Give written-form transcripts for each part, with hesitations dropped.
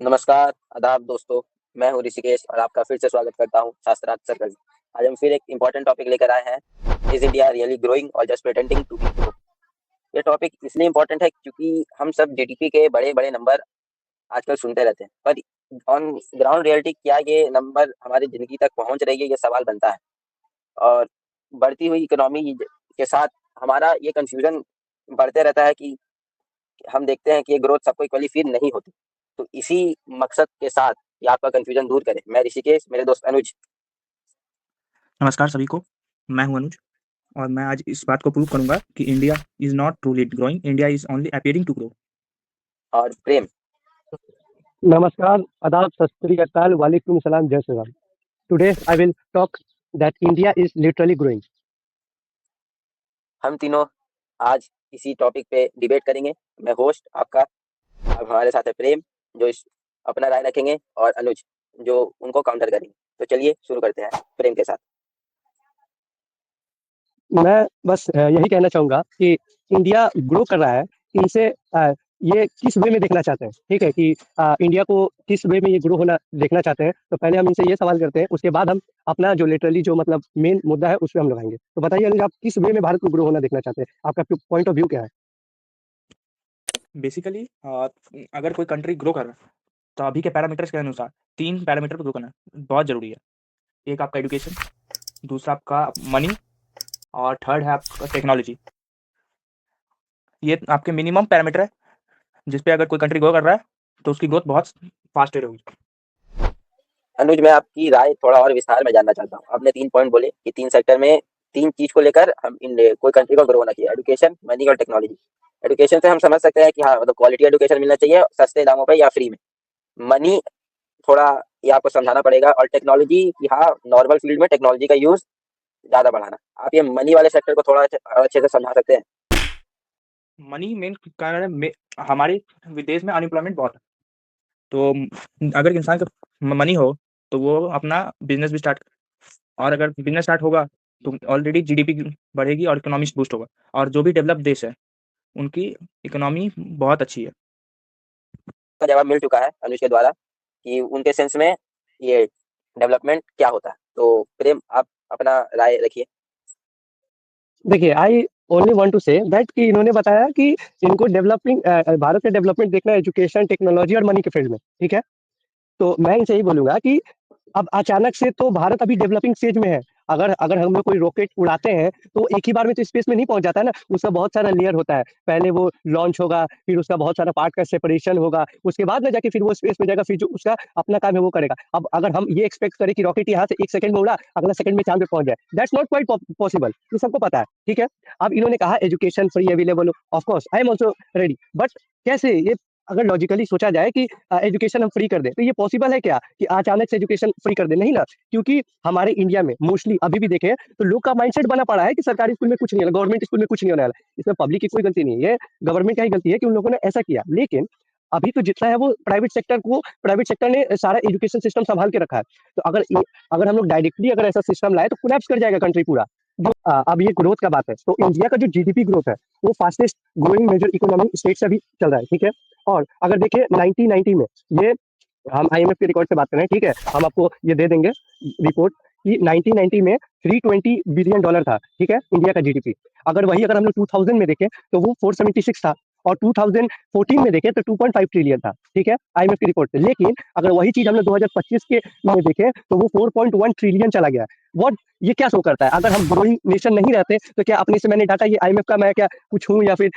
नमस्कार, आदाब दोस्तों। मैं हूँ ऋषिकेश और आपका फिर से स्वागत करता हूँ शास्त्रार्थ सर्कल में। आज हम फिर एक इम्पोर्टेंट टॉपिक लेकर आए हैं। इज इंडिया रियली ग्रोइंग और just pretending to be grow. ये टॉपिक इसलिए इम्पोर्टेंट है क्योंकि हम सब जीडीपी के बड़े बड़े नंबर आजकल सुनते रहते हैं, पर ऑन ग्राउंड रियलिटी क्या ये नंबर हमारी जिंदगी तक पहुंच रही है, ये सवाल बनता है। और बढ़ती हुई इकोनॉमी के साथ हमारा ये कंफ्यूजन बढ़ते रहता है कि हम देखते हैं कि ये ग्रोथ सबको इक्वली फील नहीं होती। तो इसी मकसद के साथ ये आपका कंफ्यूजन दूर करें, मैं ऋषिकेश, मेरे दोस्त अनुज नमस्कार सभी को। मैं हूं अनुज और मैं आज इस बात को प्रूव करूंगा कि India is not truly growing, India is only appearing to grow. और प्रेम। नमस्कार, आदाब, सत श्री अकाल, वालेकुम सलाम, जय Shri Ram. Today I will talk that India is literally growing. हम तीनों आज इसी टॉपिक पे डिबेट करेंगे। मैं होस्ट आपका, अब हमारे साथ है प्रेम जो अपना राय रखेंगे, और अनुज जो उनको काउंटर करेंगे। तो चलिए शुरू करते हैं प्रेम के साथ। मैं बस यही कहना चाहूँगा कि इंडिया ग्रो कर रहा है। इनसे ये किस वे में देखना चाहते हैं, ठीक है, कि इंडिया को किस वे में ये ग्रो होना देखना चाहते हैं। तो पहले हम इनसे ये सवाल करते हैं, उसके बाद हम अपना जो लिटरली जो मतलब मेन मुद्दा है उस पे हम लगाएंगे। तो बताइए अनुज, आप किस वे में भारत को ग्रो होना देखना चाहते हैं? आपका पॉइंट ऑफ व्यू क्या है? बेसिकली अगर कोई कंट्री ग्रो कर रहा है तो अभी के पैरामीटर्स के अनुसार 3 पैरामीटर पर ग्रो करना बहुत जरूरी है। एक आपका एजुकेशन, दूसरा आपका मनी और थर्ड है आपका टेक्नोलॉजी। ये आपके मिनिमम पैरामीटर है जिस पे अगर कोई कंट्री ग्रो कर रहा है तो उसकी ग्रोथ बहुत फास्ट होगी। अनुज, मैं आपकी राय थोड़ा और विस्तार में जानना चाहता हूँ। आपने 3 पॉइंट बोले कि 3 सेक्टर में 3 चीज को लेकर हम कोई कंट्री को ग्रो होना चाहिए: एजुकेशन, मनी और टेक्नोलॉजी। एजुकेशन से हम समझ सकते हैं कि हाँ, मतलब क्वालिटी एजुकेशन मिलना चाहिए, सस्ते दामों पे या फ्री में। मनी थोड़ा ये आपको समझाना पड़ेगा, और टेक्नोलॉजी कि हाँ, नॉर्मल फील्ड में टेक्नोलॉजी का यूज ज्यादा बढ़ाना। आप ये मनी वाले सेक्टर को थोड़ा अच्छे से समझा सकते हैं? मनी मेन कारण है, हमारे विदेश में अनएम्प्लॉयमेंट बहुत है। तो अगर इंसान के मनी हो तो वो अपना बिजनेस भी स्टार्ट, और अगर बिजनेस स्टार्ट होगा तो ऑलरेडी जीडीपी बढ़ेगी और इकोनॉमी बूस्ट होगा। और जो भी डेवलप देश है उनकी इकोनॉमी बहुत अच्छी है। का जवाब मिल चुका है अनुज के द्वारा कि उनके सेंस में ये डेवलपमेंट क्या होता है। तो प्रेम, आप अपना राय रखिए। देखिए, I only want to say that कि इन्होंने बताया कि इनको डेवलपिंग भारत का डेवलपमेंट देखना है एजुकेशन, टेक्नोलॉजी और मनी के फील्ड में, ठीक है। तो मैं इनसे यही बोलूंगा कि अब अचानक से तो भारत अभी डेवलपिंग स्टेज में है। अगर अगर हम लोग कोई रॉकेट उड़ाते हैं तो एक ही बार में तो स्पेस में नहीं पहुंच जाता है ना, उसका बहुत सारा लेयर होता है। पहले वो लॉन्च होगा, फिर उसका बहुत सारा पार्ट का सेपरेशन होगा, उसके बाद में जाके फिर वो स्पेस में जाएगा, फिर जो उसका अपना काम है वो करेगा। अब अगर हम ये एक्सपेक्ट करें कि रॉकेट यहाँ से 1 सेकंड में उड़ा, अगला सेकंड में चांद पे पहुंच जाए, दैट्स नॉट क्वाइट पॉसिबल। ये सबको पता है, ठीक है। अब इन्होंने कहा एजुकेशन फ्री अवेलेबल हो, of course I am also ready, but कैसे ये अगर लॉजिकली सोचा जाए कि एजुकेशन हम फ्री कर दें तो ये पॉसिबल है क्या कि अचानक से एजुकेशन फ्री कर दें? नहीं ना, क्योंकि हमारे इंडिया में मोस्टली अभी भी देखें तो लोग का माइंडसेट बना पड़ा है कि सरकारी स्कूल में कुछ नहीं है, गवर्नमेंट स्कूल में कुछ नहीं होने वाला। इसमें पब्लिक की कोई गलती नहीं है, ये गवर्नमेंट का ही गलती है कि उन लोगों ने ऐसा किया। लेकिन अभी तो जितना है वो प्राइवेट सेक्टर ने सारा एजुकेशन सिस्टम संभाल के रखा है। तो अगर हम लोग डायरेक्टली अगर ऐसा सिस्टम लाए तो कोलैप्स कर जाएगा कंट्री पूरा। अब ये ग्रोथ का बात है, तो इंडिया का जो जीडीपी ग्रोथ है वो fastest growing major economy state से भी चल रहा है, ठीक है। और अगर देखिए 1990 में, ये हम आईएमएफ के रिकॉर्ड से बात कर रहे हैं, ठीक है, हम आपको ये दे देंगे रिपोर्ट कि 1990 में 320 बिलियन डॉलर था, ठीक है, इंडिया का जीडीपी। अगर हम लोग 2000 में देखें तो वो 476 था, और 2014 में देखें तो 2.5 ट्रिलियन था, ठीक है, आईएमएफ की रिपोर्ट से। लेकिन अगर वही चीज हम लोग 2025 के में देखें तो वो 4.1 ट्रिलियन चला गया। व्हाट, ये क्या शो करता है? अगर हम ग्रोइंग नेशन नहीं रहते तो क्या अपने से मैंने डाटा ये आईएमएफ का मैं क्या कुछ हूँ, या फिर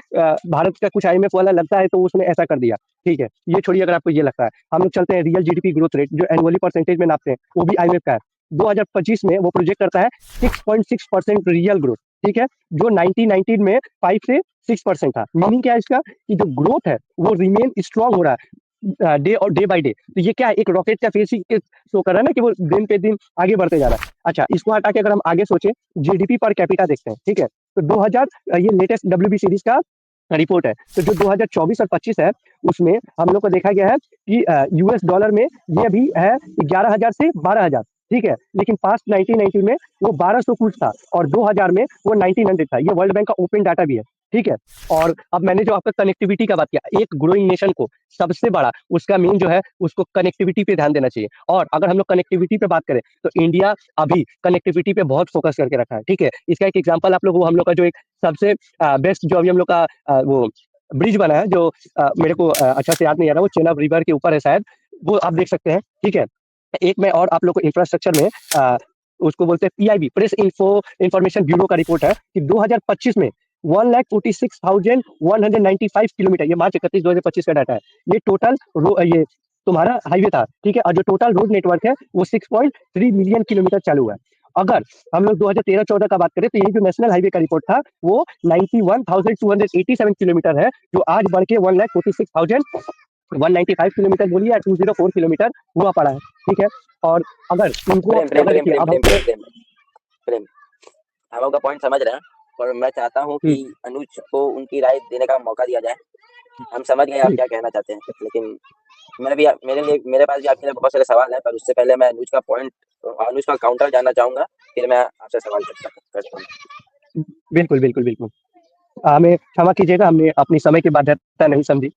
भारत का कुछ आईएमएफ वाला लगता है तो उसने ऐसा कर दिया, ठीक है। ये छोड़िए, अगर आपको ये लगता है, हम लोग चलते हैं रियल जीडीपी ग्रोथ रेट जो एनुअली परसेंटेज में नापते हैं, वो भी आईएमएफ का है। 2025 में वो प्रोजेक्ट करता है 6.6% रियल ग्रोथ, ठीक है, जो 1919 में 5 से 6% था। मीनिंग क्या है इसका कि जो ग्रोथ है वो रिमेन स्ट्रांग हो रहा है डे और डे बाय डे। तो ये क्या है, एक रॉकेट का फेस ही शो कर रहा है ना कि वो दिन पे दिन आगे बढ़ते जा रहा है। अच्छा, इसको हटा के अगर हम आगे सोचे, जीडीपी पर कैपिटा देखते हैं, ठीक है, तो 2000 ये लेटेस्ट डब्ल्यूबी सीरीज का रिपोर्ट है। तो जो 2024 और 25 है उसमें हम लोग को देखा गया है कि यूएस डॉलर में ये अभी है 11,000 से 12,000, ठीक है। लेकिन पास्ट 1990 में वो 1200 कुछ था, और 2000 में वो 1900 था। ये वर्ल्ड बैंक का ओपन डाटा भी है। ठीक है। और अब मैंने जो आपका कनेक्टिविटी का बात किया, एक ग्रोइंग नेशन को सबसे बड़ा उसका मेन जो है उसको कनेक्टिविटी पे ध्यान देना चाहिए। और अगर हम लोग कनेक्टिविटी पे बात करें तो इंडिया अभी कनेक्टिविटी पे बहुत फोकस करके रखा है, ठीक है। इसका एक एग्जांपल आप लोग, वो हम लोग का जो एक सबसे बेस्ट जो अभी हम लोग का वो ब्रिज बना है, जो मेरे को अच्छा से याद नहीं आ रहा, वो चेनाब रिवर के ऊपर है शायद, वो आप देख सकते हैं, ठीक है। एक मैं और आप लोग को इंफ्रास्ट्रक्चर में उसको बोलते हैं PIB, press info information bureau का रिपोर्ट है कि 2025 में 1,46,195 किलोमीटर, ये मार्च 31 2025 का डाटा है, ये टोटल ये तुम्हारा हाईवे था, ठीक है। और जो टोटल रोड नेटवर्क है वो 6.3 मिलियन किलोमीटर चालू है। अगर हम लोग 2013-14 का बात करें तो यही जो नेशनल हाईवे का रिपोर्ट था वो 91,287 किलोमीटर है, जो आज बढ़ के 1,46,195 किलोमीटर बोलिए या 204 किलोमीटर हुआ पड़ा है, ठीक है। और अगर इनको प्रेम प्रेम अगर प्रेम देखिए प्रेम अब प्रेम हम प्रेम प्रेम प्रेम हम आपका पॉइंट समझ रहे हैं, और मैं चाहता हूँ कि अनुज को उनकी राय देने का मौका दिया जाए। हम समझ गए आप क्या कहना चाहते हैं, लेकिन मैं भी मेरे पास भी आपके लिए बहुत सारे सवाल हैं, पर उससे पहले मैं अनुज का काउंटर जानना चाहूंगा, फिर मैं आपसे सवाल करता हूँ। बिल्कुल बिल्कुल बिल्कुल, हमें क्षमा कीजिएगा, हमने अपनी समय की बाध्यता नहीं समझी।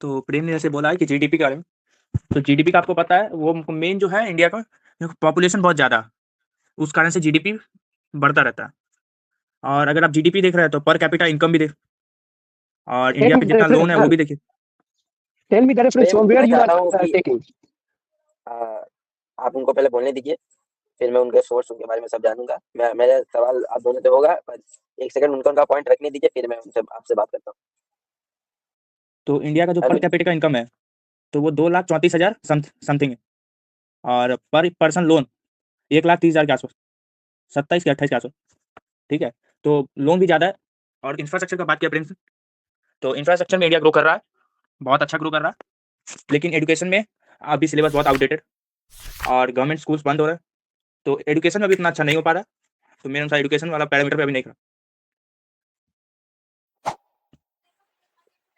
तो प्रेम ने जैसे बोला है कि जीडीपी के बारे में, तो जीडीपी का आपको पता है वो मेन जो है इंडिया का, पॉपुलेशन बहुत ज़्यादा, उस कारण से जीडीपी बढ़ता रहता है। और अगर आप जीडीपी देख रहे हैं तो पर कैपिटा इनकम भी देख, और टेल इंडिया मी पे द जितना रेफरेंस लोन है वो सर, भी देखिए। Tell me the reference Prem, from where मैं यू चाहता आर हूँ कि टेकिंग। आप उनको पहले बोलने दीजिए, फिर मैं उनके सोर्स उनके बारे में सब जानूंगा। मेरा सवाल आप दोनों से होगा, पर एक सेकंड उनका पॉइंट रखने दीजिए, फिर मैं उनसे आपसे बात करता हूँ। तो इंडिया का जो पर अनुज, कैपिटा का इनकम है तो वो 2,34,000 समथिंग है, और पर पर्सन लोन 1,30,000 के आसपास, 27 या 28 के आसपास, ठीक है। तो लोन भी ज़्यादा है। और इंफ्रास्ट्रक्चर का बात किया प्रेम से, तो इंफ्रास्ट्रक्चर में इंडिया ग्रो कर रहा है, बहुत अच्छा ग्रो कर रहा है, लेकिन एजुकेशन में अभी सिलेबस बहुत आउटडेटेड, और गवर्नमेंट स्कूल्स बंद हो रहे हैं, तो एजुकेशन में भी इतना अच्छा नहीं हो पा रहा है। तो मेरे अनुसार एजुकेशन वाला पैरामीटर पे अभी नहीं खड़ा।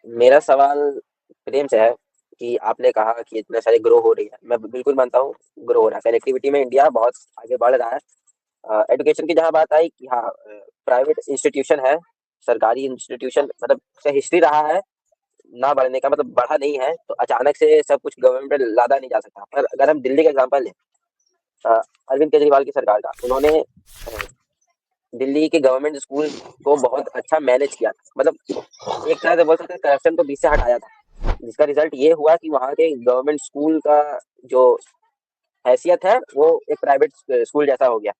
मेरा सवाल प्रेम से है कि आपने कहा कि इतने सारे ग्रो हो रही है, मैं बिल्कुल मानता हूँ ग्रो हो रहा है, कनेक्टिविटी में इंडिया बहुत आगे बढ़ रहा है। एजुकेशन की जहाँ बात आई कि हाँ, प्राइवेट इंस्टीट्यूशन है, सरकारी इंस्टीट्यूशन मतलब से हिस्ट्री रहा है ना बढ़ने का, मतलब बढ़ा नहीं है, तो अचानक से सब कुछ गवर्नमेंट पे लादा नहीं जा सकता। पर अगर हम दिल्ली का एग्जांपल लें, अरविंद केजरीवाल की सरकार का, उन्होंने दिल्ली के गवर्नमेंट स्कूल को बहुत अच्छा मैनेज किया, मतलब एक तरह से बोल सकते हैं करप्शन को बीच से हटाया था, जिसका रिजल्ट ये हुआ कि वहाँ के गवर्नमेंट स्कूल का जो हैसियत है वो एक प्राइवेट स्कूल जैसा हो गया,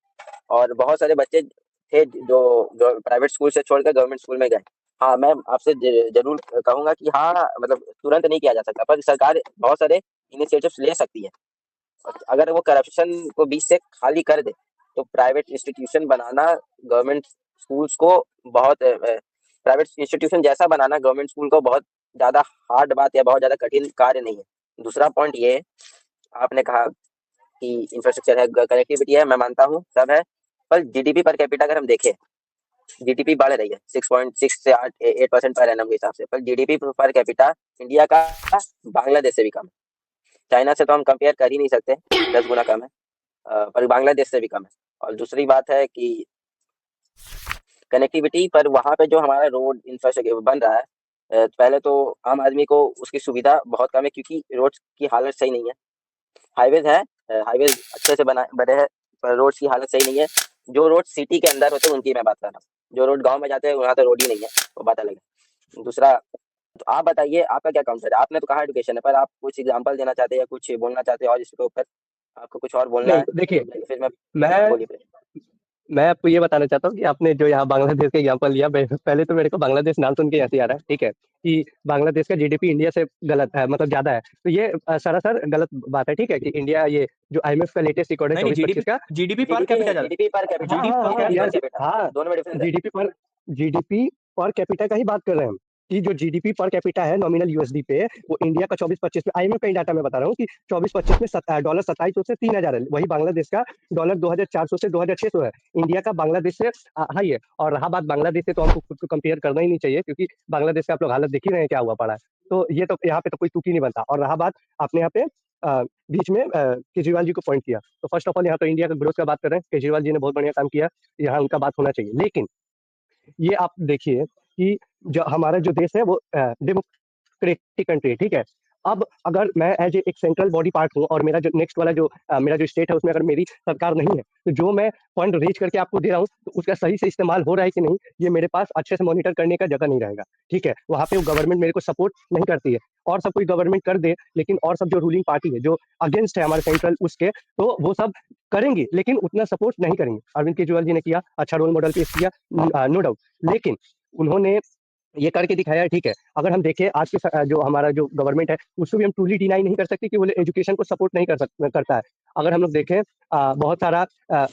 और बहुत सारे बच्चे थे जो प्राइवेट स्कूल से छोड़कर गवर्नमेंट स्कूल में गए। हाँ, मैं आपसे जरूर कहूंगा कि हाँ, मतलब तुरंत नहीं किया जा सकता, पर सरकार बहुत सारे इनिशिएटिव्स ले सकती है। अगर वो करप्शन को बीच से खाली कर दे तो प्राइवेट इंस्टीट्यूशन बनाना गवर्नमेंट स्कूल्स को बहुत प्राइवेट इंस्टीट्यूशन जैसा बनाना गवर्नमेंट स्कूल को बहुत ज़्यादा हार्ड बात या बहुत ज़्यादा कठिन कार्य नहीं है। दूसरा पॉइंट ये, आपने कहा कि इंफ्रास्ट्रक्चर है, कनेक्टिविटी है, मैं मानता हूँ सब है, पर जीडीपी पर कैपिटा अगर हम देखें, जीडीपी बढ़ रही है 6.6 से 8% पर एनम के हिसाब से, पर जीडीपी पर कैपिटा इंडिया का बांग्लादेश से भी कम है। चाइना से तो हम कंपेयर कर ही नहीं सकते, 10 गुना कम है, पर बांग्लादेश से भी कम है। और दूसरी बात है कि कनेक्टिविटी पर वहाँ पे जो हमारा रोड इंफ्रास्ट्रक्चर बन रहा है, पहले तो आम आदमी को उसकी सुविधा बहुत कम है, क्योंकि रोड की हालत सही नहीं है। हाईवेज है, हाईवेज अच्छे से बने हैं, पर रोड की हालत सही नहीं है। जो रोड सिटी के अंदर होते हैं उनकी मैं बात कर रहा हूँ, जो रोड गाँव में जाते हैं वहाँ तो रोड ही नहीं है, वो बात अलग है। दूसरा, तो आप बताइए आपका क्या काउंटर है? आपने तो कहा एजुकेशन है, पर आप कुछ एग्जांपल देना चाहते हैं या कुछ बोलना चाहते हैं और इसके ऊपर आपको कुछ और बोलना नहीं है? देखिए, फिर मैं मैं बोलिए फिर। मैं आपको ये बताना चाहता हूँ कि आपने जो यहाँ बांग्लादेश का एग्जांपल लिया, पहले तो मेरे को बांग्लादेश नाम सुन के ऐसे आ रहा है, ठीक है, कि बांग्लादेश का जीडीपी इंडिया से गलत है, मतलब ज्यादा है, तो ये सरासर गलत बात है, ठीक है। कि इंडिया, ये जो आईएमएफ का लेटेस्ट रिकॉर्ड है नहीं नहीं, 24-25 जीडीपी का, जीडीपी पर कैपिटा ज़्यादा, जीडीपी पर कैपिटा, हाँ हाँ हाँ जीडीपी यार पर कैपिटा हाँ, दोनों में डिफरेंस है। जीडीपी पर कैपिटा का ही बात कर रहे हैं हम, कि जो जीडीपी पर कैपिटा है नॉमिनल यूएसडी पे, वो इंडिया का 24-25 में, आईएमएफ का ही डाटा मैं बता रहा हूँ कि 24-25 में डॉलर 2700 से 3,000 है, वही बांग्लादेश का डॉलर 2,400 से 2,600 है। इंडिया का बांग्लादेश से हाई है। और रहा बात बांग्लादेश से, तो हमको खुद को कंपेयर करना ही नहीं चाहिए, क्योंकि बांग्लादेश का आप लोग हालत देख ही रहे हैं क्या हुआ पड़ा है। तो ये तो यहाँ पे तो कोई तुक ही नहीं बनता। और रहा बात, आपने यहाँ पे बीच में केजरीवाल जी को पॉइंट किया, तो फर्स्ट ऑफ ऑल यहाँ तो इंडिया का ग्रोथ का बात कर रहे हैं, केजरीवाल जी ने बहुत बढ़िया काम किया, यहाँ उनका बात होना चाहिए। लेकिन ये आप देखिए कि जो हमारा जो देश है वो डेमोक्रेटिक कंट्री है, ठीक है। अब अगर मैं एज एक सेंट्रल बॉडी पार्ट हूँ और मेरा जो नेक्स्ट वाला जो मेरा जो स्टेट है उसमें अगर मेरी सरकार नहीं है, तो जो मैं फंड रेज करके आपको दे रहा हूँ तो उसका सही से इस्तेमाल हो रहा है कि नहीं, ये मेरे पास अच्छे से मॉनिटर करने का जगह नहीं रहेगा, ठीक है। वहाँ पे वो गवर्नमेंट मेरे को सपोर्ट नहीं करती है, और सब कोई गवर्नमेंट कर दे लेकिन और सब जो रूलिंग पार्टी है जो अगेंस्ट है हमारे सेंट्रल उसके, तो वो सब करेंगे लेकिन उतना सपोर्ट नहीं करेंगे। अरविंद केजरीवाल जी ने किया, अच्छा रोल मॉडल पेश किया, नो डाउट, लेकिन उन्होंने ये करके दिखाया है, ठीक है। अगर हम देखें आज के जो हमारा जो गवर्नमेंट है उसको भी हम ट्रूली डिनाई नहीं कर सकते कि वो एजुकेशन को सपोर्ट नहीं करता है। अगर हम लोग देखें बहुत सारा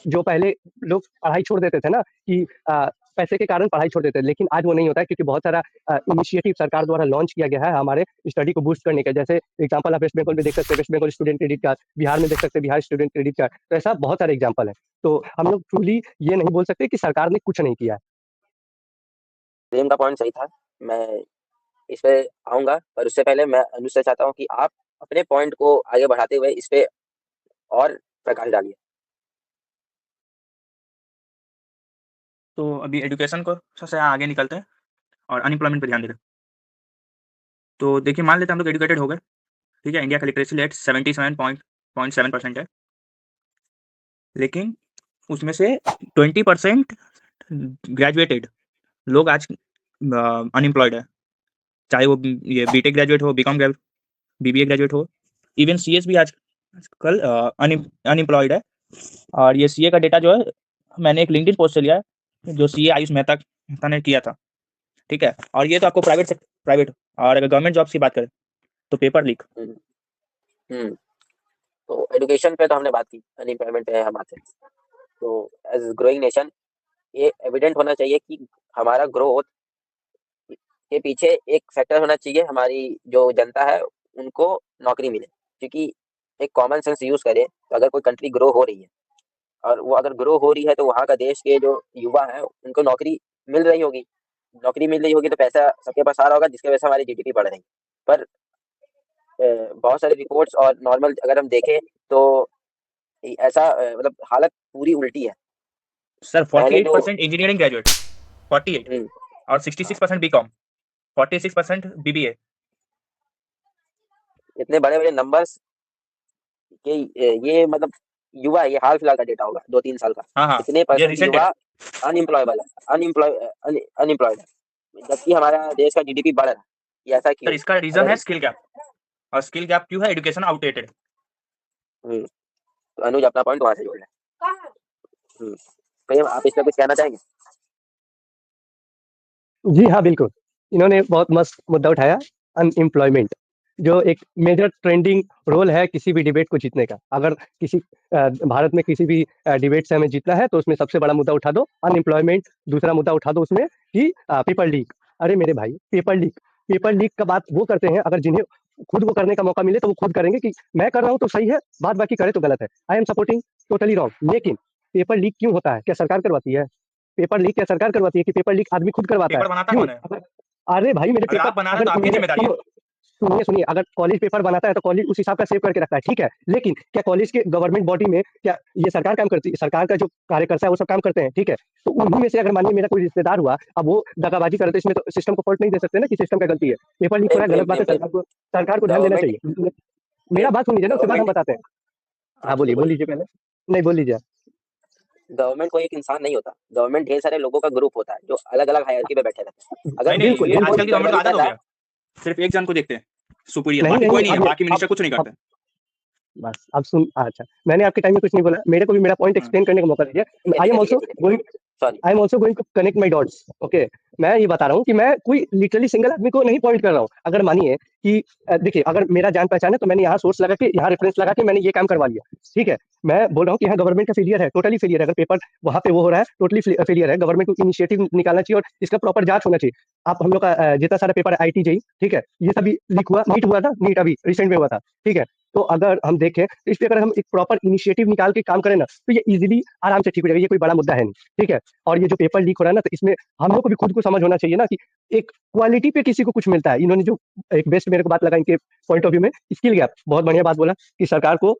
जो पहले लोग पढ़ाई छोड़ देते थे ना कि पैसे के कारण पढ़ाई छोड़ देते थे, लेकिन आज वो नहीं होता है क्योंकि बहुत सारा इनिशिएटिव सरकार द्वारा लॉन्च किया गया है हमारे स्टडी को बूस्ट करने का। जैसे एग्जाम्पल आप वेस्ट बंगाल में देख सकते हैं, West Bengal student credit card, Bihar में देख सकते हैं बिहार स्टूडेंट क्रेडिट कार्ड, तो ऐसा बहुत सारे एग्जाम्पल है। तो हम लोग ट्रूली ये नहीं बोल सकते कि सरकार ने कुछ नहीं किया है। प्रेम का पॉइंट सही था, मैं इस पे आऊंगा, पर उससे पहले मैं अनुज से चाहता हूँ कि आप अपने पॉइंट को आगे बढ़ाते हुए इस पे और प्रकाश डालिए। तो अभी एजुकेशन को सबसे आगे निकलते हैं और अनएम्प्लॉयमेंट पे ध्यान देते हैं। तो देखिए, मान लेते हैं हम लोग एजुकेटेड हो गए, ठीक है। इंडिया का लिटरेसी रेट 77.7% है, लेकिन उसमें से 20% ग्रेजुएटेड लोग आज अनएम्प्लॉयड है। चाहे वो ये बीटेक ग्रेजुएट हो, बीकॉम ग्रेजुएट, बीबीए ग्रेजुएट हो, इवन सीएस भी आजकल अनएम्प्लॉयड है। और ये सीए का डेटा जो है मैंने एक लिंक्डइन पोस्ट से लिया है, जो सीए आयुष मेहता ने किया था, ठीक है। और ये तो आपको प्राइवेट, और अगर गवर्नमेंट जॉब्स की बात करें तो पेपर लीक। तो एजुकेशन पे तो हमने बात की, अनएम्प्लॉयमेंट पे हम आते हैं। तो एज ग्रोइंग नेशन ये एविडेंट होना चाहिए कि हमारा ग्रोथ के पीछे एक फैक्टर होना चाहिए, हमारी जो जनता है उनको नौकरी मिले। क्योंकि एक कॉमन सेंस यूज करें तो अगर कोई कंट्री ग्रो हो रही है और वो अगर ग्रो हो रही है तो वहाँ का देश के जो युवा है उनको नौकरी मिल रही होगी। नौकरी मिल रही होगी तो पैसा सबके पास आ रहा होगा, जिसकी वजह से हमारी जीडीपी बढ़ रही है। पर बहुत सारे रिपोर्ट्स और नॉर्मल अगर हम देखें तो ऐसा मतलब हालत पूरी उल्टी है। सर पहले जो 48% इंजीनियरिंग ग्रेजुएट, 48, और 66% बीकॉम, 46% बीबीए। इतने बड़े बड़े नंबर्स के ये मतलब युवा, ये हाल फिलहाल का डेटा होगा 2-3 साल का, हाँ हाँ, इतने ये परसेंट रिसेंट युवा है। अनएम्प्लॉयबल है, अनएम्प्लॉयड है, जबकि हमारा देश का जीडीपी बढ़ रहा है। ये ऐसा सर क्यों? इसका रीजन है स्किल गैप, और स्किल गैप क्यों है? Education outdated. तो अनुज अपना पॉइंट वहां से जोड़ लें। प्रेम, आप इस पर कुछ कहना चाहेंगे? जी हाँ, बिल्कुल। इन्होंने बहुत मस्त मुद्दा उठाया, अनएम्प्लॉयमेंट, जो एक मेजर ट्रेंडिंग रोल है किसी भी डिबेट को जीतने का। अगर किसी भारत में किसी भी डिबेट से हमें जीतना है तो उसमें सबसे बड़ा मुद्दा उठा दो अनएम्प्लॉयमेंट, दूसरा मुद्दा उठा दो उसमें कि पेपर लीक। अरे मेरे भाई, पेपर लीक का बात वो करते हैं अगर जिन्हें खुद वो करने का मौका मिले तो वो खुद करेंगे कि मैं कर रहा हूँ तो सही है, बाद बाकी करे तो गलत है। I am supporting totally wrong. लेकिन पेपर लीक क्यों होता है? क्या सरकार करवाती है? पेपर लीक क्या सरकार करवाती है? कि पेपर लीक आदमी खुद करवाता है? पेपर बनाता क्यों? कौन है? अरे भाई मेरे अगर पेपर, आप बना रहे हैं अगर तो आपकी मेरे जिम्मेदारी है। सुनिए, अगर कॉलेज पेपर बनाता है तो कॉलेज उस हिसाब का सेव करके रखता है, ठीक है। लेकिन क्या कॉलेज के गवर्नमेंट बॉडी में क्या ये सरकार काम करती है? सरकार का जो कार्यकर्ता है वो सब काम करते हैं, ठीक है। तो उन्हीं में से अगर मानिए मेरा कोई रिश्तेदार हुआ, अब वो दगाबाजी करते, इसमें तो सिस्टम को फॉल्ट नहीं दे सकते ना कि सिस्टम का गलती है। पेपर लीक हो रहा है, गलत बात है, सरकार को ध्यान देना गवर्नमेंट चाहिए। मेरा बात सुन लीजिए ना, उसके बाद हम बताते हैं। हाँ बोलिए, बोल लीजिए पहले। नहीं, बोल लीजिए। गवर्नमेंट कोई एक इंसान नहीं होता, गवर्नमेंट ढेर सारे लोगों का ग्रुप होता है जो अलग अलग हायरार्की पे बैठे रहते हैं। अगर नहीं, बिल्कुल ये बिल्कुल। आजकल की गवर्नमेंट को गड़बड़ी आदत कर हो रहा है, गया, सिर्फ एक जन को देखते हैं सुपीरियर, नहीं बाकी कोई नहीं, नहीं है, अब बाकी मिनिस्टर कुछ नहीं करते। बस अब सुन, अच्छा मैंने आपके टाइम में कुछ नहीं बोला, मेरे को भी मेरा पॉइंट एक्सप्लेन करने का मौका दीजिए। I am also going sorry. I am also going to connect my dots, okay. मैं ये बता रहा हूँ कि मैं कोई लिटरली सिंगल आदमी को नहीं पॉइंट कर रहा हूँ। अगर मानिए कि देखिए, अगर मेरा जान पहचान है तो मैंने यहाँ सोर्स लगा के, यहाँ रेफरेंस लगा के मैंने ये काम करवा लिया, ठीक है। मैं बोल रहा हूँ कि यहाँ गवर्नमेंट का फेलियर है, टोटली फेलियर है। अगर पेपर वहाँ पे वो हो रहा है, टोटली फेलियर है। गवर्नमेंट को इनिशिएटिव निकालना चाहिए और इसका प्रॉपर जांच होना चाहिए। आप हम लोग का जितना सारा पेपर आईटी जेई, ठीक है, ये सभी लीक हुआ, नीट हुआ था, नीट अभी रिसेंट में हुआ था, ठीक है। तो अगर हम देखें तो इस पे अगर हम एक प्रॉपर इनिशिएटिव निकाल के काम करें ना तो ये इजीली आराम से ठीक हो जाएगा, ये कोई बड़ा मुद्दा है नहीं, ठीक है। और ये जो पेपर लीक हो रहा है ना, तो इसमें हम लोग को भी खुद को समझ होना चाहिए ना कि एक क्वालिटी पे किसी को कुछ मिलता है। इन्होंने जो एक बेस्ट मेरे को बात लगा इनके पॉइंट ऑफ व्यू में, स्किल गैप, बहुत बढ़िया बात बोला कि सरकार को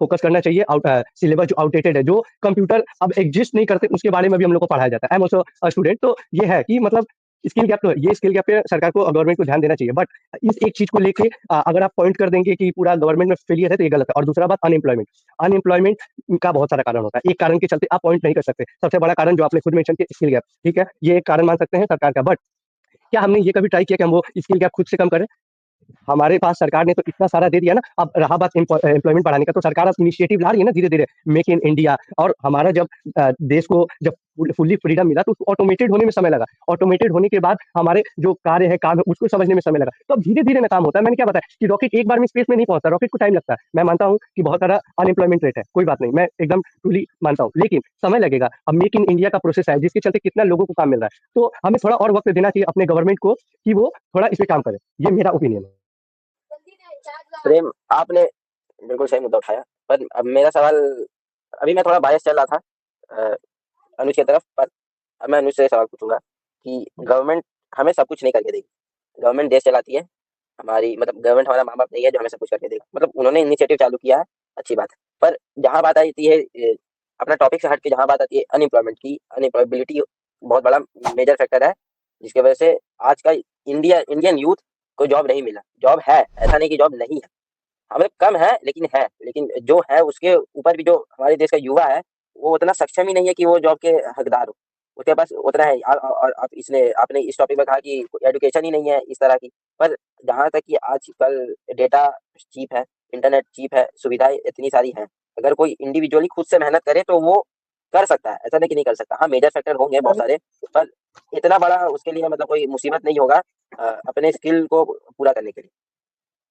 फोकस करना चाहिए। सिलेबस जो आउटडेटेड है, जो कंप्यूटर अब एग्जिस्ट नहीं करते, उसके बारे में भी हम लोग को पढ़ाया जाता है। आई एम ऑल्सो अ स्टूडेंट। तो ये है कि मतलब स्किल गैप, तो ये स्किल गैप पे सरकार को, गवर्नमेंट को ध्यान देना चाहिए। बट इस एक चीज को लेके अगर आप पॉइंट कर देंगे कि पूरा गवर्नमेंट में फेलियर है, तो ये गलत है। और दूसरा बात, अनएम्प्लॉयमेंट। अनएम्प्लॉयमेंट का बहुत सारा कारण होता है, एक कारण के चलते आप पॉइंट नहीं कर सकते। सबसे बड़ा कारण जो आपने खुद मेंशन किया, स्किल गैप, ठीक है, ये एक कारण मान सकते हैं सरकार का। बट क्या हमने ये कभी ट्राई किया कि हम वो स्किल गैप खुद से कम करें? हमारे पास सरकार ने तो इतना सारा दे दिया ना। अब रहा बात एम्प्लॉयमेंट बढ़ाने का, तो सरकार अब इनिशिएटिव ला रही है ना धीरे धीरे, मेक इन इंडिया। और हमारा जब देश को जब फुल्ली फ्रीडम मिला, तो ऑटोमेटेड होने में समय लगा। ऑटोमेटेड होने के बाद हमारे जो कार्य है, काम है, उसको समझने में समय लगा। तो अब धीरे धीरे ना काम होता है। मैंने क्या बताया कि रॉकेट एक बार में स्पेस में नहीं पहुंचता, रॉकेट को टाइम लगता है। मैं मानता हूँ कि बहुत सारा अनएम्प्लॉयमेंट रेट है, कोई बात नहीं, मैं एकदम ट्रूली मानता हूँ, लेकिन समय लगेगा। अब मेक इन इंडिया का प्रोसेस है, जिसके चलते कितना लोगों को काम मिल रहा है। तो हमें थोड़ा और वक्त देना चाहिए अपने गवर्नमेंट को, कि वो थोड़ा इस पे काम करे। ये मेरा ओपिनियन है। प्रेम, आपने बिल्कुल सही मुद्दा उठाया, पर अब मेरा सवाल, अभी मैं थोड़ा बायस चल रहा था अनुज की तरफ, पर अब मैं अनुज से सवाल पूछूंगा कि गवर्नमेंट हमें सब कुछ नहीं करके देगी। गवर्नमेंट देश चलाती है, हमारी मतलब गवर्नमेंट हमारा माँ बाप नहीं है जो हमें सब कुछ करके देगा। मतलब उन्होंने इनिशिएटिव चालू किया है, अच्छी बात है। पर जहाँ बात आती है अपना टॉपिक से हट के, जहाँ बात आती है अनएम्प्लॉयमेंट की, अनएम्प्लॉयबिलिटी बहुत बड़ा मेजर फैक्टर है, जिसकी वजह से आज का इंडियन यूथ को जॉब नहीं मिला। जॉब है, ऐसा नहीं कि जॉब नहीं है, हमें कम है लेकिन है। लेकिन जो है उसके ऊपर भी जो हमारे देश का युवा है, वो उतना सक्षम ही नहीं है कि वो जॉब के हकदार हो। उसके पास उतना है। और आप इसने आपने इस टॉपिक में कहा कि एजुकेशन ही नहीं है इस तरह की। पर जहाँ तक कि आजकल डेटा चीप है, इंटरनेट चीप है, सुविधाएं इतनी सारी हैं, अगर कोई इंडिविजुअली खुद से मेहनत करे तो वो कर सकता है, ऐसा नहीं कि नहीं कर सकता। हाँ, मेजर फैक्टर होंगे बहुत सारे, पर इतना बड़ा उसके लिए मतलब कोई मुसीबत नहीं होगा अपने स्किल को पूरा करने के लिए।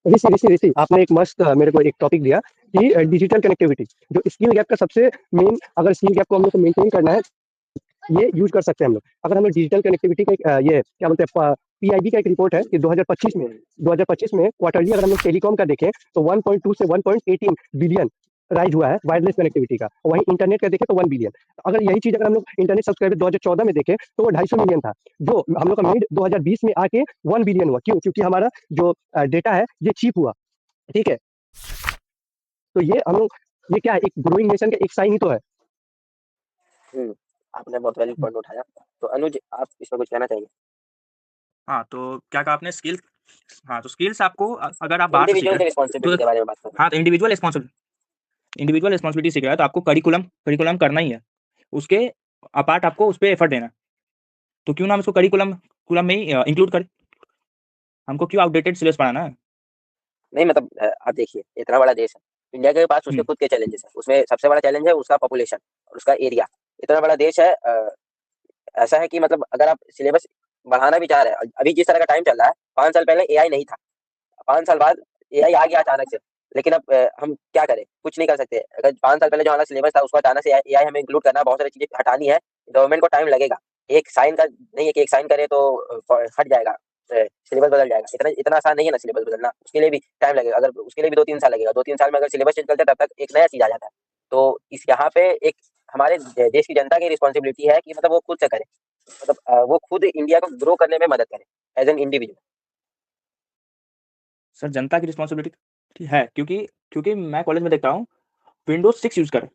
ऋषि ऋषि ऋषि, आपने एक मस्त मेरे को एक टॉपिक दिया कि डिजिटल कनेक्टिविटी, जो स्किल गैप का सबसे मेन, अगर स्किल गैप को हम लोग को मेंटेन करना है, ये यूज कर सकते हैं हम लोग। अगर हम लोग डिजिटल कनेक्टिविटी का ये क्या बोलते हैं, पीआईबी का एक रिपोर्ट है कि 2025 में क्वार्टरली अगर हम लोग टेलीकॉम का देखें, तो 1.2 से 1.18 बिलियन राइज हुआ है वायरलेस कनेक्टिविटी का। वहीं इंटरनेट का देखें तो 1 बिलियन। अगर यही चीज अगर हम लोग इंटरनेट सब्सक्राइबर 2014 में देखें, तो वो 250 मिलियन था, जो हम लोग का मिड 2020 में आके 1 बिलियन हुआ। क्यों? क्योंकि हमारा जो डेटा है, ये चीप हुआ, ठीक है। तो ये हम लोग, ये क्या है, एक ग्रोइंग नेशन का एक साइन ही तो है। आपने बहुत वैलिड पॉइंट उठाया। तो अनुज, आप इस पर कुछ कहना चाहेंगे? हाँ, तो क्या कहा आपने, स्किल? हाँ, तो स्किल्स आपको अगर आप बाहर से सीख इंडिविजुअल रहे की हैं रिस्पॉन्सिबिलिटी तो के बारे में बात कर रहे हाँ, तो इंडिविजुअल रिस्पॉन्सिबिलिटी सीख रहा है, तो आपको करिकुलम करना ही है। उसके अपार्ट आपको उस पर एफर्ट देना है। तो क्यों ना हम इसको करिकुलम में ही इंक्लूड करें? हमको क्यों आउटडेटेड सिलेबस पढ़ाना है? नहीं, मतलब आप देखिए, इतना बड़ा देश है इंडिया के पास, उसके हम्म, खुद के चैलेंजेस है। उसमें सबसे बड़ा चैलेंज है उसका पॉपुलेशन और उसका एरिया। इतना बड़ा देश है, ऐसा है कि मतलब अगर आप सिलेबस बढ़ाना भी चाह रहे हैं, अभी जिस तरह का टाइम चल रहा है, 5 साल पहले एआई नहीं था, 5 साल बाद एआई आ गया अचानक से। लेकिन अब हम क्या करें? कुछ नहीं कर सकते। अगर 5 साल पहले जो हमारा सिलेबस था, उसको अचानक से एआई हमें इंक्लूड करना है, बहुत सारी चीजें हटानी है, गवर्नमेंट को टाइम लगेगा। एक साइन का नहीं है कि एक साइन करे तो हट जाएगा, सिलेबस बदल जाएगा। इतना इतना आसान नहीं है ना सिलेबस बदलना, उसके लिए भी टाइम लगेगा। अगर उसके लिए भी 2-3 साल लगेगा, 2-3 साल में अगर सिलेबस चेंज करते हैं, तब तक एक नया चीज आ जाता है। तो इस यहाँ पे एक हमारे देश की जनता की रिस्पॉन्सिबिलिटी है कि मतलब वो खुद से करे, मतलब वो खुद इंडिया को ग्रो करने में मदद करे एज एन इंडिविजुअल। सर, जनता की रिस्पॉन्सिबिलिटी है, क्योंकि मैं कॉलेज में देखता हूँ विंडोज 6 यूज कर,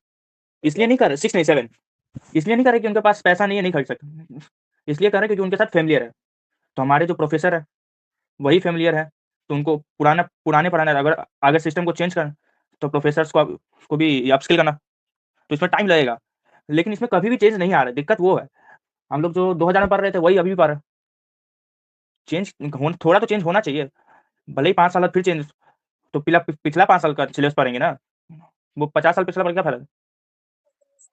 इसलिए नहीं कर रहे, 6 नहीं 7, इसलिए नहीं कर रहे कि उनके पास पैसा नहीं है, नहीं खरीद सकते, इसलिए कर रहे क्योंकि उनके साथ फेमिलियर है। तो हमारे जो प्रोफेसर है वही फेमिलियर है, तो उनको पुराने अगर अगर सिस्टम को चेंज करना, तो प्रोफेसर्स को भी अपस्किल करना, तो इसमें टाइम लगेगा। लेकिन इसमें कभी भी चेंज नहीं आ रहा है, दिक्कत वो है। हम लोग जो 2000 में पढ़ रहे थे वही अभी भी पढ़ रहे हैं। थोड़ा तो चेंज होना चाहिए, भले ही 5 साल बाद फिर चेंज, तो पिछला 5 साल का सिलेबस पढ़ेंगे ना, वो 50 साल पिछला पढ़ के क्या फायदा?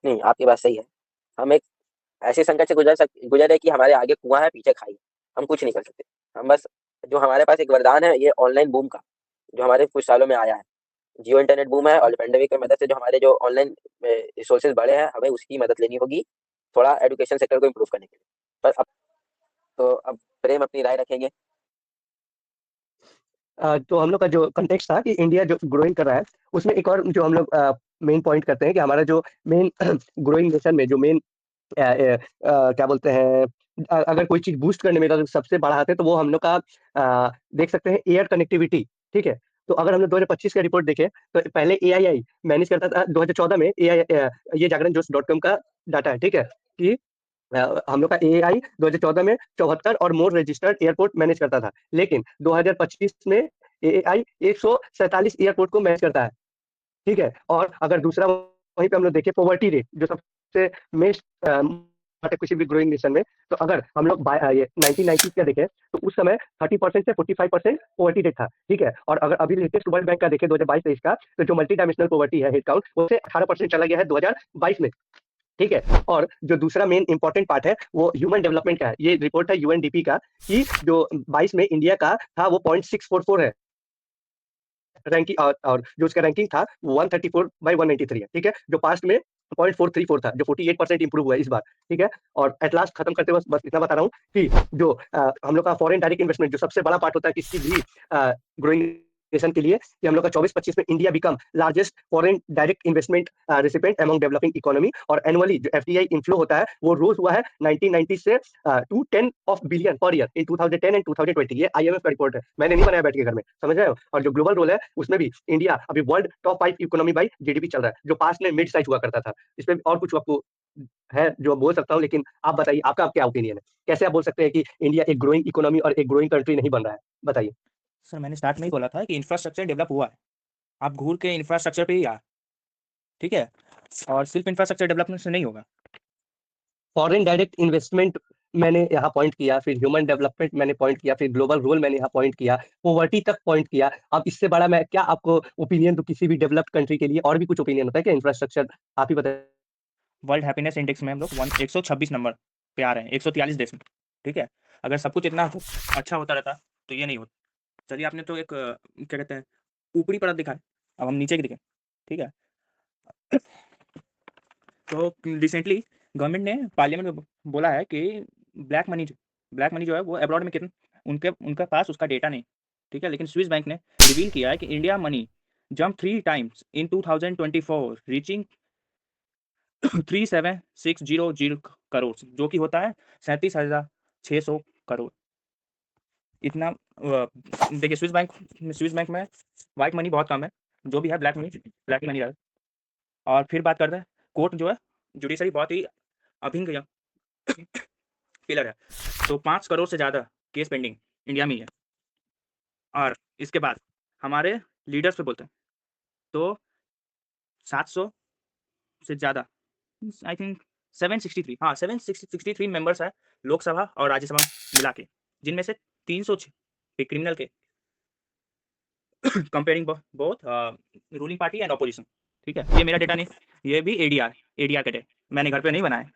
नहीं, आपकी बात सही है। हम एक ऐसे संकट से गुजर रहे कि हमारे आगे कुआं है, पीछे खाई है। हम कुछ नहीं कर सकते। हम बस, जो हमारे पास एक वरदान है, ये ऑनलाइन बूम का, जो हमारे कुछ सालों में आया है। जियो इंटरनेट बूम है, और पेंडेमिक की मदद से जो हमारे जो ऑनलाइन रिसोर्सेज बढ़े हैं, हमें उसकी मदद लेनी होगी थोड़ा एजुकेशन सेक्टर को इम्प्रूव करने के लिए। पर अब प्रेम अपनी राय रखेंगे। तो हम लोग का जो कंटेक्स्ट था कि इंडिया जो ग्रोइंग कर रहा है, उसमें एक और जो हम लोग मेन पॉइंट करते हैं कि हमारा जो मेन ग्रोइंग नेशन में जो मेन क्या बोलते हैं, अगर कोई चीज बूस्ट करने में तो सबसे बड़ा हाथ है, तो वो हम लोग का देख सकते हैं एयर कनेक्टिविटी, ठीक है। तो अगर हम लोग 2025 का रिपोर्ट देखें तो पहले एआईआई मैनेज करता था 2014 में एआई, ये जागरण जोश .com का डाटा है, ठीक है, कि हम लोग का एआई 2014 में 74 और मोर रजिस्टर्ड एयरपोर्ट मैनेज करता था, लेकिन 2025 में एआई 147 एयरपोर्ट को मैनेज करता है, ठीक है। और अगर दूसरा वहीं पे हम लोग देखें पॉवर्टी रेट, जो सबसे मेस्ट किसी भी ग्रोइंग नेशन में, तो अगर हम लोग ये 1990 का देखें तो उस समय 30% से 45% पॉवर्टी रेट था, ठीक है। और अगर अभी लेटेस्ट वर्ल्ड बैंक का देखें 2022-23 का, तो जो मल्टी डायमेंशनल पॉवर्टी है हेड काउंट, उससे 18% चला गया है 2022 में, ठीक है। और जो दूसरा मेन इंपॉर्टेंट पार्ट है वो ह्यूमन डेवलपमेंट का है। ये रिपोर्ट है यूएनडीपी का कि जो 22 में इंडिया का था वो 0.644 है रैंकिंग, और जो उसका रैंकिंग था 134/193 है, ठीक है, जो पास्ट में 0.434 था, जो 48% इंप्रूव हुआ है इस बार, ठीक है। और एट लास्ट खत्म करते वक्त बस इतना बता रहा हूँ कि जो हम लोग का फॉरेन डायरेक्ट इन्वेस्टमेंट जो सबसे बड़ा पार्ट होता है किसी भी ग्रोइंग नेशन के लिए, कि हम लोग का 24-25 में India become largest foreign direct investment recipient among developing economy, और एनुअली जो एफडीआई इनफ्लो होता है वो रोज हुआ है 1990 से to 10 of billion per year in 2010 and 2020। ये आईएमएफ का रिपोर्ट है, मैंने नहीं बनाया बैठ के घर में, समझ रहे हो। और जो ग्लोबल रोल है उसमें भी इंडिया अभी world top 5 economy by GDP चल रहा है, जो पास्ट में मिड साइज हुआ करता था। इसमें और कुछ आपको है जो बोल सकता हूँ, लेकिन आप बताइए आपका क्या ओपिनियन है, कैसे आप बोल सकते हैं कि इंडिया एक ग्रोइंग इकोनॉमी और एक ग्रोइंग कंट्री नहीं बन रहा है, बताइए। सर मैंने स्टार्ट में ही बोला था कि इंफ्रास्ट्रक्चर डेवलप हुआ है, आप घूर के इंफ्रास्ट्रक्चर पे ही आ, ठीक है, और सिर्फ इंफ्रास्ट्रक्चर डेवलपमेंट से नहीं होगा। फॉरेन डायरेक्ट इन्वेस्टमेंट मैंने यहाँ पॉइंट किया, फिर ह्यूमन डेवलपमेंट मैंने पॉइंट किया, फिर ग्लोबल रोल मैंने यहाँ पॉइंट किया, पोवर्टी तक पॉइंट किया। अब इससे बड़ा मैं क्या आपको ओपिनियन दूं किसी भी डेवलप्ड कंट्री के लिए? और भी कुछ ओपिनियन होता है क्या इंफ्रास्ट्रक्चर? आप ही बताइए। वर्ल्ड हैप्पीनेस इंडेक्स में हम लोग 126 नंबर पे आ रहे हैं 143 देश में, ठीक है। अगर सब कुछ इतना अच्छा होता रहता तो ये नहीं होता। चलिए आपने तो एक क्या कहते हैं ऊपरी परत दिखाई, अब हम नीचे की दिखाएं, ठीक है। तो रिसेंटली गवर्नमेंट ने पार्लियामेंट में बोला है कि ब्लैक मनी जो है वो अब्रॉड में कितना उनके पास उसका डेटा नहीं, ठीक है। लेकिन स्विस बैंक ने रिवील किया है कि India money jump 3 times in 2024 reaching 37,600 crore, जो कि होता है 37,600 करोड़। इतना देखिए स्विस बैंक में व्हाइट मनी बहुत कम है, जो भी है ब्लैक मनी है। और फिर बात करते हैं कोर्ट जो है जुडिशरी बहुत ही अभिन्न पिलर है, तो 5 करोड़ से ज़्यादा केस पेंडिंग इंडिया में ही है। और इसके बाद हमारे लीडर्स पे बोलते हैं तो 700 से ज़्यादा, आई थिंक 763 मेंबर्स है लोकसभा और राज्यसभा मिला के, जिनमें से 306 क्रिमिनल के comparing both ruling party and opposition, ठीक है। ये मेरा डेटा नहीं, ये भी एडीआर का डेटा, मैंने घर पे नहीं बनाया।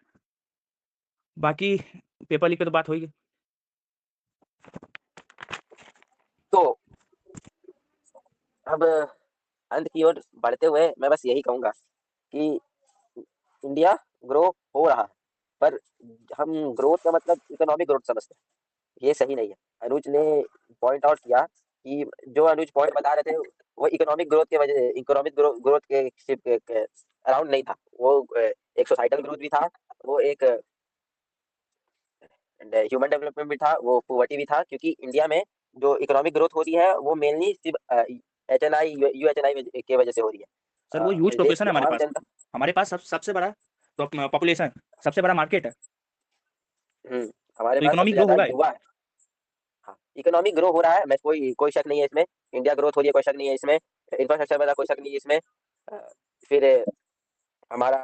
बाकी पेपर लीक पे तो बात होगी। तो अब अंत की ओर बढ़ते हुए मैं बस यही कहूंगा कि इंडिया ग्रो हो रहा है, पर हम ग्रोथ का मतलब इकोनॉमिक ग्रोथ समझते हैं, ये सही नहीं है। अनुज ने पॉइंट आउट किया कि जो अनुज पॉइंट बता रहे थे वो इकोनॉमिक ग्रोथ के अराउंड नहीं था, वो एक सोसाइटल ग्रोथ भी था, वो एक ह्यूमन डेवलपमेंट भी था, वो पॉवर्टी भी था, क्योंकि इंडिया में जो इकोनॉमिक ग्रोथ हो रही है वो मेनली सिर्फ एचएनआई यूएचएनआई की वजह से हो रही है। सर वो ह्यूज देश पॉपुलेशन की है आम जनता, हमारे पास सबसे बड़ा पॉपुलेशन, सबसे बड़ा मार्केट है, हमारे तो पास सबसे इकोनॉमिक ग्रो ज्यादा होगा। युवा है। हाँ, इकोनॉमिक ग्रो हो रहा है, मैं कोई शक नहीं है इसमें, इंडिया ग्रोथ हो रही है, कोई शक नहीं है इसमें, इंफ्रास्ट्रक्चर वाला कोई शक नहीं है इसमें, फिर हमारा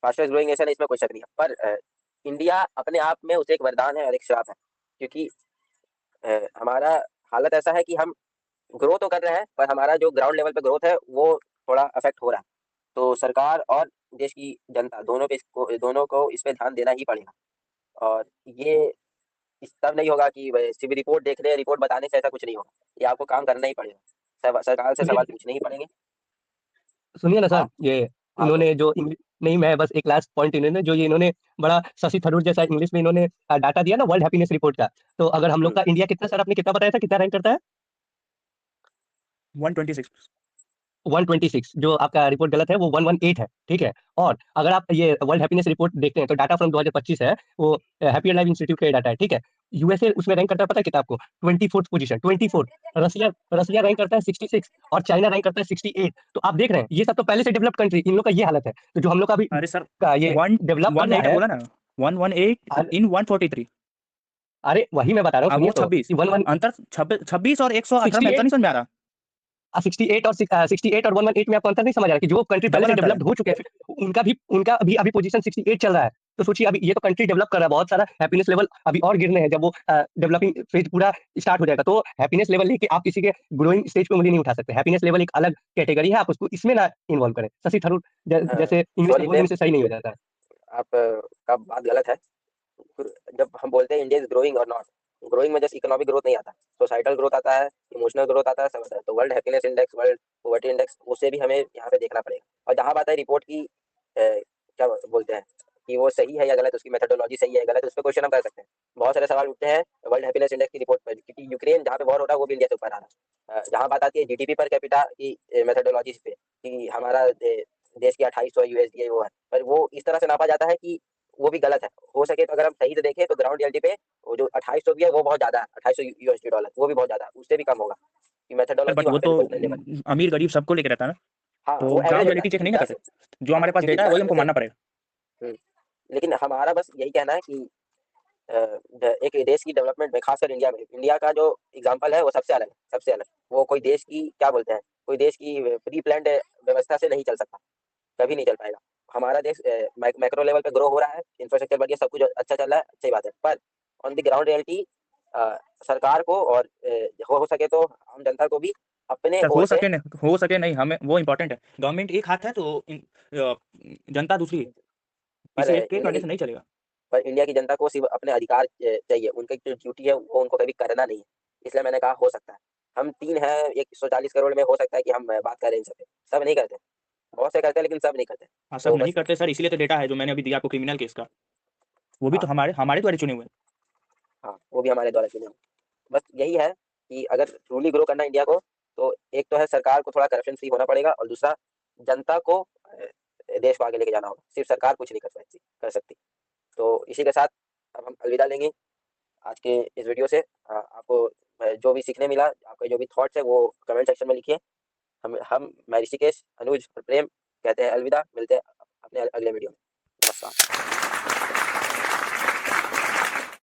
फास्टेस्ट ग्रोइंग नेशन है, इसमें कोई शक नहीं है। पर इंडिया अपने आप में उसे एक वरदान है और एक श्राप है, क्योंकि हमारा हालत ऐसा है कि हम ग्रो तो कर रहे हैं, पर हमारा जो ग्राउंड लेवल पे ग्रोथ है वो थोड़ा अफेक्ट हो रहा है। तो सरकार और देश की जनता दोनों को इस पे ध्यान देना ही पड़ेगा। और ये इस तब नहीं होगा कि सिर्फ रिपोर्ट देख रहे हैं, रिपोर्ट बताने से ऐसा कुछ नहीं होगा, ये आपको काम करना ही पड़ेगा, सरकार से सवाल पूछने ही पड़ेंगे। सुनिए ना सर, हाँ ये हाँ इन्होंने जो नहीं, मैं बस एक लास्ट पॉइंट इन्होंने जो ये इन्होंने बड़ा शशि थरूर जैसा इंग्लिश में इन्होंने डाटा दिया ना वर्ल्ड हैप्पीनेस रिपोर्ट का, तो अगर हम लोग का इंडिया कितना, सर आपने कितना बताया था, कितना रैंक करता है? 126। 126, जो आपका रिपोर्ट गलत है, वो 118 है, ठीक है। और अगर आप ये वर्ल्ड हैप्पीनेस रिपोर्ट देखते हैं तो डाटा फ्रॉम 2025 है, वो हैप्पियर लाइफ इंस्टीट्यूट का डाटा है, ठीक है। यूएसए उसमें रैंक करता है, पता है कितना आपको? 24th position, 24। रसिया रैंक करता है 66 और चाइना रैंक करता है 68। तो आप देख रहे हैं, ये सब तो पहले से डेवलप्ड कंट्री, इन लोग का ये हालत है। तो जो हम लोग का अभी अरे सर ये वन डेवलप कर वन रहा एट है, बोला ना, 118 अरे इन 143। अरे वही मैं बता रहा हूँ, अब सुनिए वो तो 26 कि वन वन अंतर 26 और 118 में अंतर 68 नहीं समझ में आ रहा। 68 और 68 और 118 में आपको अंतर नहीं समझ आ रहा कि जो कंट्री पहले डबल से अंतर है। डेवलप्ड हो चुके हैं, उनका अभी अभी पोजीशन 68 चल रहा है। तो सोचिए, अभी ये तो कंट्री डेवलप कर रहा है, बहुत सारा हैप्पीनेस लेवल अभी और गिरने हैं। जब वो डेवलपिंग फेज पूरा स्टार्ट हो जाएगा, तो हैप्पीनेस लेवल लेके आप किसी के ग्रोइंग स्टेज पे उंगली नहीं उठा सकते। हैप्पीनेस लेवल एक अलग कैटेगरी है, आप उसको इसमें ना इन्वॉल्व करें। शशि थरूर जैसे इंग्लिश में सॉरी बोलने प्रेम, से सही नहीं हो जाता है। आप का बात गलत है। जब हम बोलते हैं इंडिया इज ग्रोइंग और नॉट, ग्रोइंग में जस्ट इकोनॉमिक ग्रोथ नहीं आता, सोसाइटल ग्रोथ आता है, इमोशनल ग्रोथ आता है, सब आता है। तो world happiness index, world poverty index, उसे भी हमें यहाँ पे देखना पड़ेगा। और जहाँ बात है रिपोर्ट की, क्या बोलते हैं कि वो सही है या गलत, उसकी मेथोडोलॉजी सही है गलत, उस पर क्वेश्चन हम कर सकते हैं। बहुत सारे सवाल उठते हैं वर्ल्ड हैप्पीनेस इंडेक्स की रिपोर्ट पर, क्योंकि यूक्रेन जहाँ पे वॉर हो रहा है वो भी इंडिया से ऊपर आ रहा है। जहाँ बात आती है जीडीपी पर कैपिटा की मेथोडोलॉजी पे, कि हमारा देश की 2800 यूएसडी वो है, पर वो इस तरह से नापा जाता है कि वो भी गलत है। हो सके तो अगर हम सही से देखें तो ग्राउंड रियलिटी पे वो जो 2800 भी है वो बहुत ज्यादा है, 2800 यूएसडी डॉलर, वो भी बहुत ज्यादा है, उससे भी कम होगा कि मेथोडोलॉजी बट वो वहाँ पे तो रिपोर्ट करने वाली। अमीर गरीब सबको लेके रहता है ना, हाँ तो वो एवरेज ग्राउंड होता रियलिटी चेक है नहीं कर 10। सकते। जो हाँ हमारे पास क्योंकि डेटा है वही 10 में हमको से मानना पड़ेगा। लेकिन हमारा बस यही कहना है कि एक देश की डेवलपमेंट में, खासकर इंडिया में, इंडिया का जो एग्जांपल है वो सबसे अलग है, सबसे अलग। वो कोई देश की, क्या बोलते हैं, कोई देश की प्री प्लान्ड व्यवस्था से नहीं चल सकता, कभी नहीं चल पाएगा। हमारा देश मैक्रो लेवल पे ग्रो हो रहा है, इंफ्रास्ट्रक्चर बढ़िया, सब कुछ अच्छा चल रहा है, अच्छी बात है। पर ऑन द ग्राउंड रियलिटी सरकार को और हो सके तो आम जनता को भी अपने सर ओर से, हो सके नहीं, हमें वो इम्पोर्टेंट है। गवर्नमेंट एक हाथ है तो जनता दूसरी है। पर इसे एक के इंडिया करने की से नहीं चलेगा। पर इंडिया की जनता को सिर्फ अपने अधिकार चाहिए, उनकी जो ड्यूटी है वो उनको कभी करना नहीं है। इसलिए मैंने कहा हो सकता है हम तीन हैं 140 करोड़ में, हो सकता है कि हम बात करें इन सब पे। सब नहीं करते, बहुत से करते हैं लेकिन सब नहीं करते। हाँ, सब तो नहीं बस, करते सर, इसीलिए तो डेटा है जो मैंने अभी दिया आपको क्रिमिनल केस का, वो भी हाँ तो हमारे हमारे द्वारा चुने हुए हैं। हाँ, वो भी हमारे द्वारा चुने हुए। बस यही है कि अगर ट्रूली ग्रो करना इंडिया को, तो एक तो है सरकार को थोड़ा करप्शन फ्री होना पड़ेगा, और दूसरा जनता को देश को आगे लेके जाना होगा। सिर्फ सरकार कुछ नहीं कर सकती। तो इसी के साथ अब हम अलविदा लेंगे आज के इस वीडियो से। आपको जो भी सीखने मिला, आपके जो भी थॉट्स है वो कमेंट सेक्शन में लिखिए। मैं ऋषिकेश, अनुज और प्रेम कहते हैं अलविदा, मिलते हैं अपने अगले वीडियो में। नमस्कार।